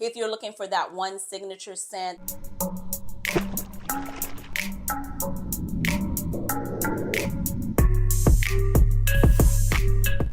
if you're looking for that one signature scent.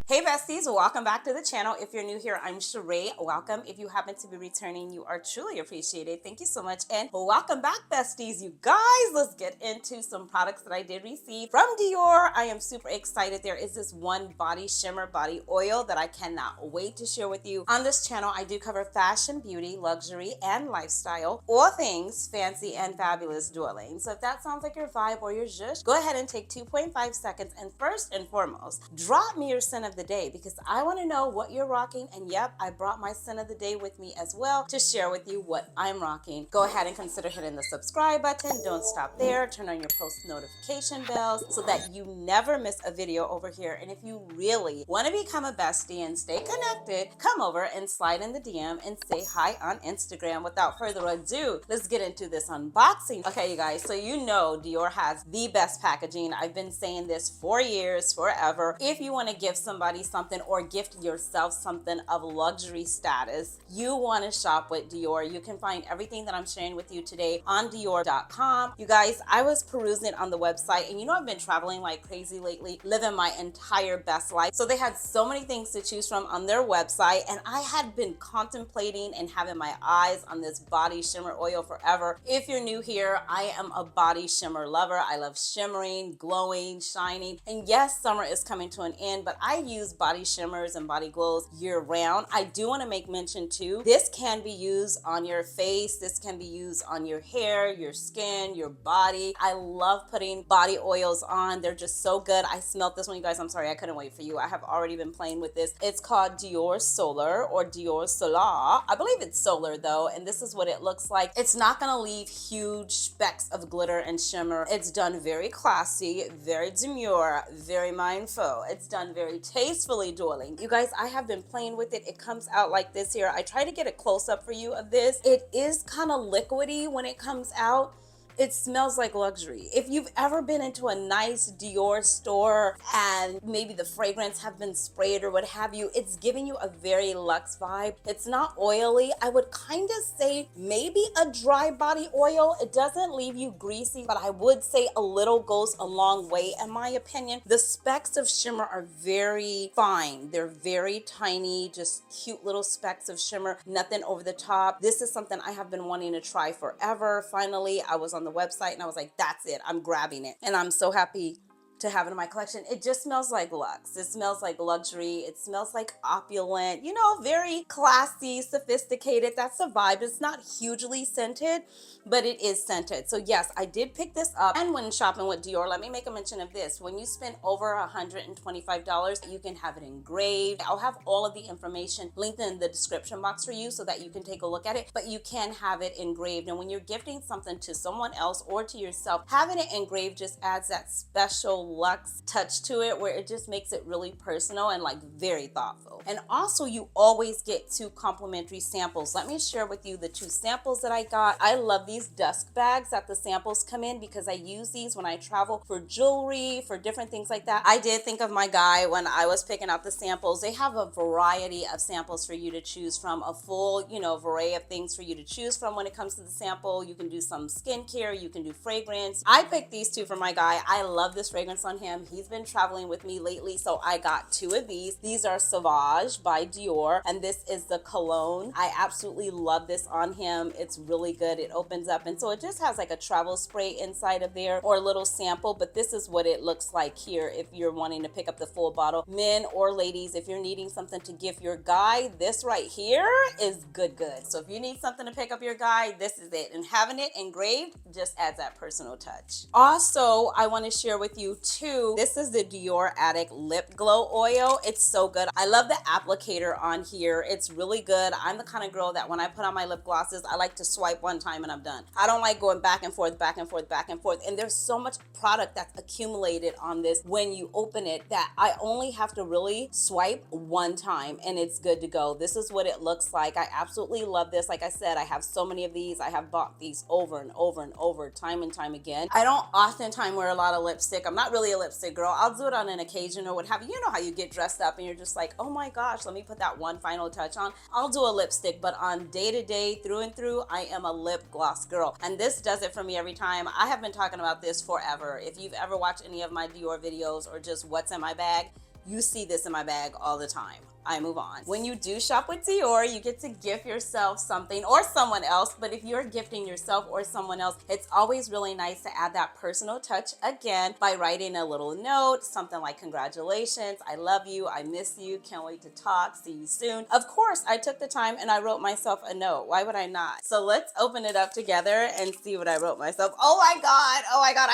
Hey besties, welcome back to the channel. If you're new here, I'm Cheraye. Welcome. If you happen to be returning, you are truly appreciated. Thank you so much. And welcome back, besties. You guys, let's get into some products that I did receive from Dior. I am super excited. There is this one body shimmer body oil that I cannot wait to share with you. On this channel, I do cover fashion, beauty, luxury, and lifestyle, all things fancy and fabulous, darling. So if that sounds like your vibe or your zhuzh, go ahead and take 2.5 seconds. And first and foremost, drop me your scent of the day, because I want to know what you're rocking. And yep, I brought my scent of the day with me as well to share with you what I'm rocking. Go ahead and consider hitting the subscribe button. Don't stop there. Turn on your post notification bells so that you never miss a video over here. And if you really want to become a bestie and stay connected, come over and slide in the DM and say hi on Instagram. Without further ado, let's get into this unboxing. Okay, you guys, so you know Dior has the best packaging. I've been saying this for years, forever. If you want to give somebody something or gift yourself something of luxury status, you want to shop with Dior. You can find everything that I'm sharing with you today on Dior.com. You guys, I was perusing on the website, and you know I've been traveling like crazy lately, living my entire best life. So they had so many things to choose from on their website, and I had been contemplating and having my eyes on this body shimmer oil forever. If you're new here, I am a body shimmer lover. I love shimmering, glowing, shining, and yes, summer is coming to an end, but I use body shimmers and body glows year round. I do want to make mention too, this can be used on your face, this can be used on your hair, your skin, your body. I love putting body oils on. They're just so good. I smelled this one, you guys. I'm sorry, I couldn't wait for you. I have already been playing with this. It's called Dior Solar or Dior Solar. I believe it's Solar though, and this is what it looks like. It's not gonna leave huge specks of glitter and shimmer. It's done very classy, very demure, very mindful. It's done very tastefully, darling. You guys, I have been playing with it. It comes out like this here. I try to get a close-up for you of this. It is kind of liquidy when it comes out. It smells like luxury. If you've ever been into a nice Dior store and maybe the fragrance have been sprayed or what have you, it's giving you a very luxe vibe. It's not oily. I would kind of say maybe a dry body oil. It doesn't leave you greasy, but I would say a little goes a long way in my opinion. The specks of shimmer are very fine. They're very tiny, just cute little specks of shimmer, nothing over the top. This is something I have been wanting to try forever. Finally, I was on the website and I was like, that's it, I'm grabbing it. And I'm so happy to have it in my collection. It just smells like luxe. It smells like luxury. It smells like opulent, you know, very classy, sophisticated. That's the vibe. It's not hugely scented, but it is scented. So yes, I did pick this up. And when shopping with Dior, let me make a mention of this. When you spend over $125, you can have it engraved. I'll have all of the information linked in the description box for you so that you can take a look at it, but you can have it engraved. And when you're gifting something to someone else or to yourself, having it engraved just adds that special luxe touch to it where it just makes it really personal and like very thoughtful. And also you always get 2 complimentary samples. Let me share with you the 2 samples that I got. I love these dust bags that the samples come in because I use these when I travel for jewelry, for different things like that. I did think of my guy when I was picking out the samples. They have a variety of samples for you to choose from, a full, you know, array of things for you to choose from when it comes to the sample. You can do some skincare, you can do fragrance. I picked these 2 for my guy. I love this fragrance on him. He's been traveling with me lately, so I got 2 of these. These are Sauvage by Dior, and this is the cologne. I absolutely love this on him. It's really good. It opens up, and so it just has like a travel spray inside of there or a little sample, but this is what it looks like here if you're wanting to pick up the full bottle. Men or ladies, if you're needing something to gift your guy, this right here is good. So if you need something to pick up your guy, this is it. And having it engraved just adds that personal touch. Also, I want to share with you too, this is the Dior Addict Lip Glow Oil. It's so good. I love the applicator on here. It's really good. I'm the kind of girl that when I put on my lip glosses, I like to swipe one time and I'm done. I don't like going back and forth, back and forth, back and forth. And there's so much product that's accumulated on this when you open it that I only have to really swipe one time and it's good to go. This is what it looks like. I absolutely love this. Like I said, I have so many of these. I have bought these over and over and over, time and time again. I don't oftentimes wear a lot of lipstick. I'm not really really a lipstick girl. I'll do it on an occasion or what have you. You know how you get dressed up and you're just like, oh my gosh, let me put that one final touch on. I'll do a lipstick, but on day to day, through and through, I am a lip gloss girl. And this does it for me every time. I have been talking about this forever. If you've ever watched any of my Dior videos or just what's in my bag, you see this in my bag all the time. I move on. When you do shop with Dior, you get to gift yourself something or someone else, but if you're gifting yourself or someone else, it's always really nice to add that personal touch again by writing a little note, something like congratulations, I love you, I miss you, can't wait to talk, see you soon. Of course, I took the time and I wrote myself a note. Why would I not? So let's open it up together and see what I wrote myself. Oh my God,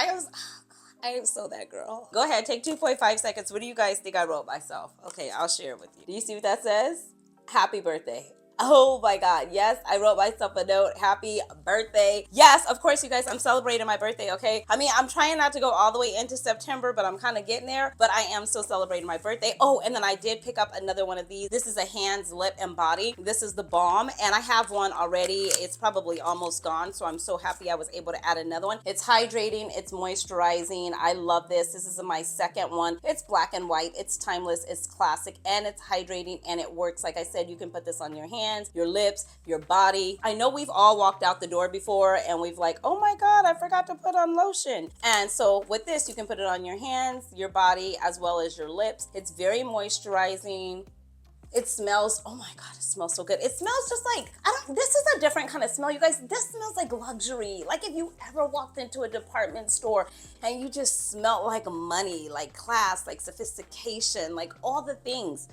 I am so that girl. Go ahead, take 2.5 seconds. What do you guys think I wrote myself? Okay, I'll share it with you. Do you see what that says? Happy birthday. Oh my God, yes, I wrote myself a note. Happy birthday. Yes, of course, you guys, I'm celebrating my birthday, okay? I mean, I'm trying not to go all the way into September, but I'm kind of getting there, but I am still celebrating my birthday. Oh, and then I did pick up another one of these. This is a hands, lip, and body. This is the balm, and I have one already. It's probably almost gone, so I'm so happy I was able to add another one. It's hydrating, it's moisturizing. I love this. This is my second one. It's black and white, it's timeless, it's classic, and it's hydrating, and it works. Like I said, you can put this on your hands, your lips, your body. I know we've all walked out the door before and we've like, oh my God, I forgot to put on lotion. And so with this, you can put it on your hands, your body, as well as your lips. It's very moisturizing. It smells, oh my God, it smells so good. It smells just like, this is a different kind of smell, you guys. This smells like luxury. Like if you ever walked into a department store and you just smelled like money, like class, like sophistication, like all the things.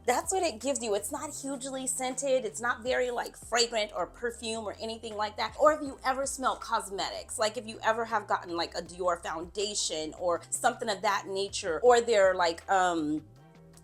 That's what it gives you. It's not hugely scented. It's not very like fragrant or perfume or anything like that. Or if you ever smell cosmetics, like if you ever have gotten like a Dior foundation or something of that nature, or they're like,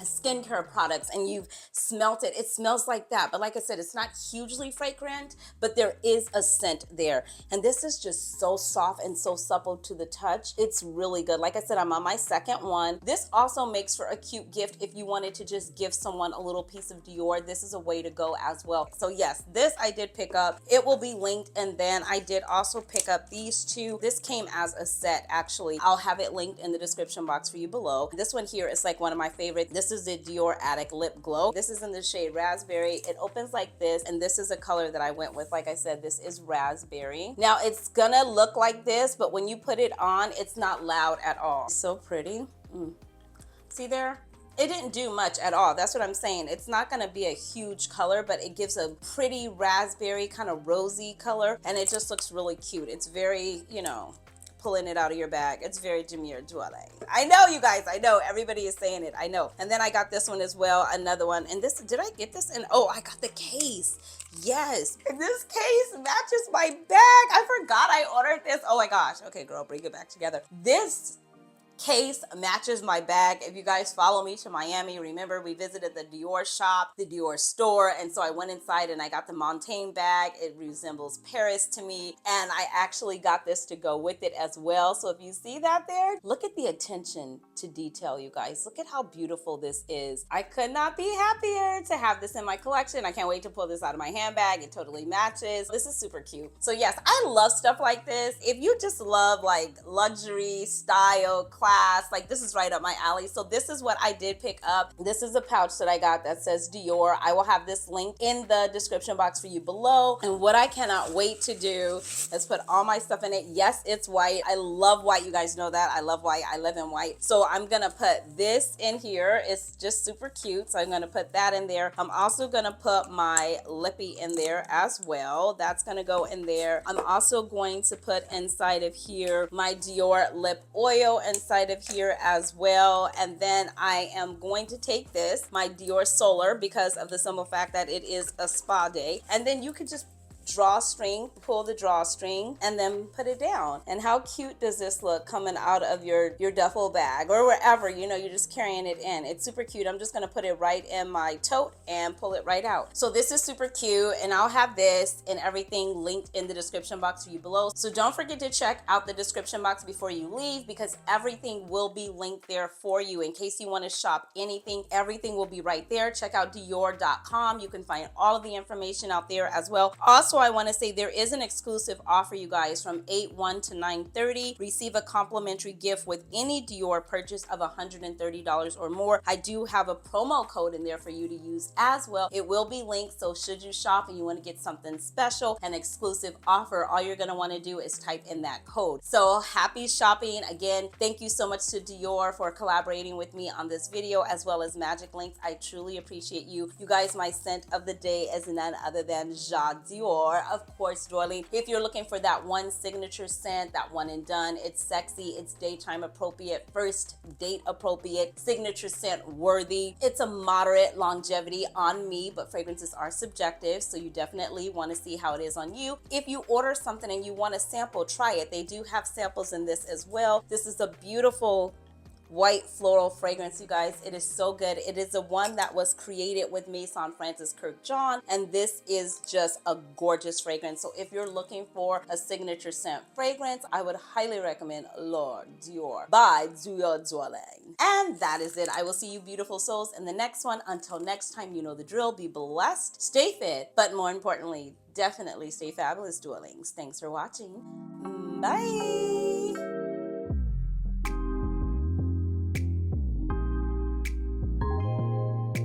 skincare products and you've smelt it, it smells like that. But like I said, it's not hugely fragrant, but there is a scent there. And this is just so soft and so supple to the touch. It's really good. Like I said, I'm on my second one. This also makes for a cute gift if you wanted to just give someone a little piece of Dior. This is a way to go as well. So yes, this I did pick up. It will be linked. And then I did also pick up these two. This came as a set, actually. I'll have it linked in the description box for you below. This one here is like one of my favorites. This is the Dior Addict Lip Glow. This is in the shade Raspberry. It opens like this, and this is a color that I went with. Like I said, this is Raspberry. Now it's gonna look like this, but when you put it on, it's not loud at all. So pretty. See there? It didn't do much at all. That's what I'm saying. It's not gonna be a huge color, but it gives a pretty raspberry kind of rosy color, and it just looks really cute. It's very, you know, pulling it out of your bag. It's very demure Cheraye. I know, you guys, I know everybody is saying it, I know. And then I got this one as well, another one. And this, did I get this in? Oh, I got the case. Yes, and this case matches my bag. I forgot I ordered this. Oh my gosh. Okay, girl, bring it back together. This case matches my bag. If you guys follow me to Miami, remember we visited the Dior shop, the Dior store, and so I went inside and I got the Montaigne bag. It resembles Paris to me, and I actually got this to go with it as well. So if you see that there, look at the attention to detail, you guys. Look at how beautiful this is. I could not be happier to have this in my collection. I can't wait to pull this out of my handbag. It totally matches. This is super cute. So yes, I love stuff like this. If you just love like luxury, style, class, like this is right up my alley. So this is what I did pick up. This is a pouch that I got that says Dior. I will have this link in the description box for you below. And what I cannot wait to do is put all my stuff in it. Yes, it's white. I love white. You guys know that. I love white. I live in white. So I'm gonna put this in here. It's just super cute. So I'm gonna put that in there. I'm also gonna put my lippy in there as well. That's gonna go in there. I'm also going to put inside of here my Dior lip oil inside of here as well. And then I am going to take this, my Dior Solar, because of the simple fact that it is a spa day. And then you could just drawstring, pull the drawstring, and then put it down. And how cute does this look coming out of your duffel bag or wherever, you know, you're just carrying it in. It's super cute. I'm just gonna put it right in my tote and pull it right out. So this is super cute, and I'll have this and everything linked in the description box for you below. So don't forget to check out the description box before you leave, because everything will be linked there for you in case you want to shop anything. Everything will be right there. Check out Dior.com. You can find all of the information out there as well. Also, Also, I want to say there is an exclusive offer, you guys, from 8/1 to 9/30. Receive a complimentary gift with any Dior purchase of $130 or more. I do have a promo code in there for you to use as well. It will be linked, so should you shop and you want to get something special, an exclusive offer, all you're going to want to do is type in that code. So happy shopping. Again, thank you so much to Dior for collaborating with me on this video, as well as Magic Links. I truly appreciate you. You guys, my scent of the day is none other than Jacques Dior, of course, darling. If you're looking for that one signature scent, that one and done, it's sexy, it's daytime appropriate, first date appropriate, signature scent worthy. It's a moderate longevity on me, but fragrances are subjective, so you definitely want to see how it is on you. If you order something and you want to sample, try it. They do have samples in this as well. This is a beautiful white floral fragrance, you guys. It is so good. It is the one that was created with Maison Francis Kurkdjian, and this is just a gorgeous fragrance. So if you're looking for a signature scent fragrance, I would highly recommend L'Or Dior by Dior Dwelling. And that is it. I will see you beautiful souls in the next one. Until next time, you know the drill. Be blessed, stay fit, but more importantly, definitely stay fabulous, dwellings. Thanks for watching. Bye.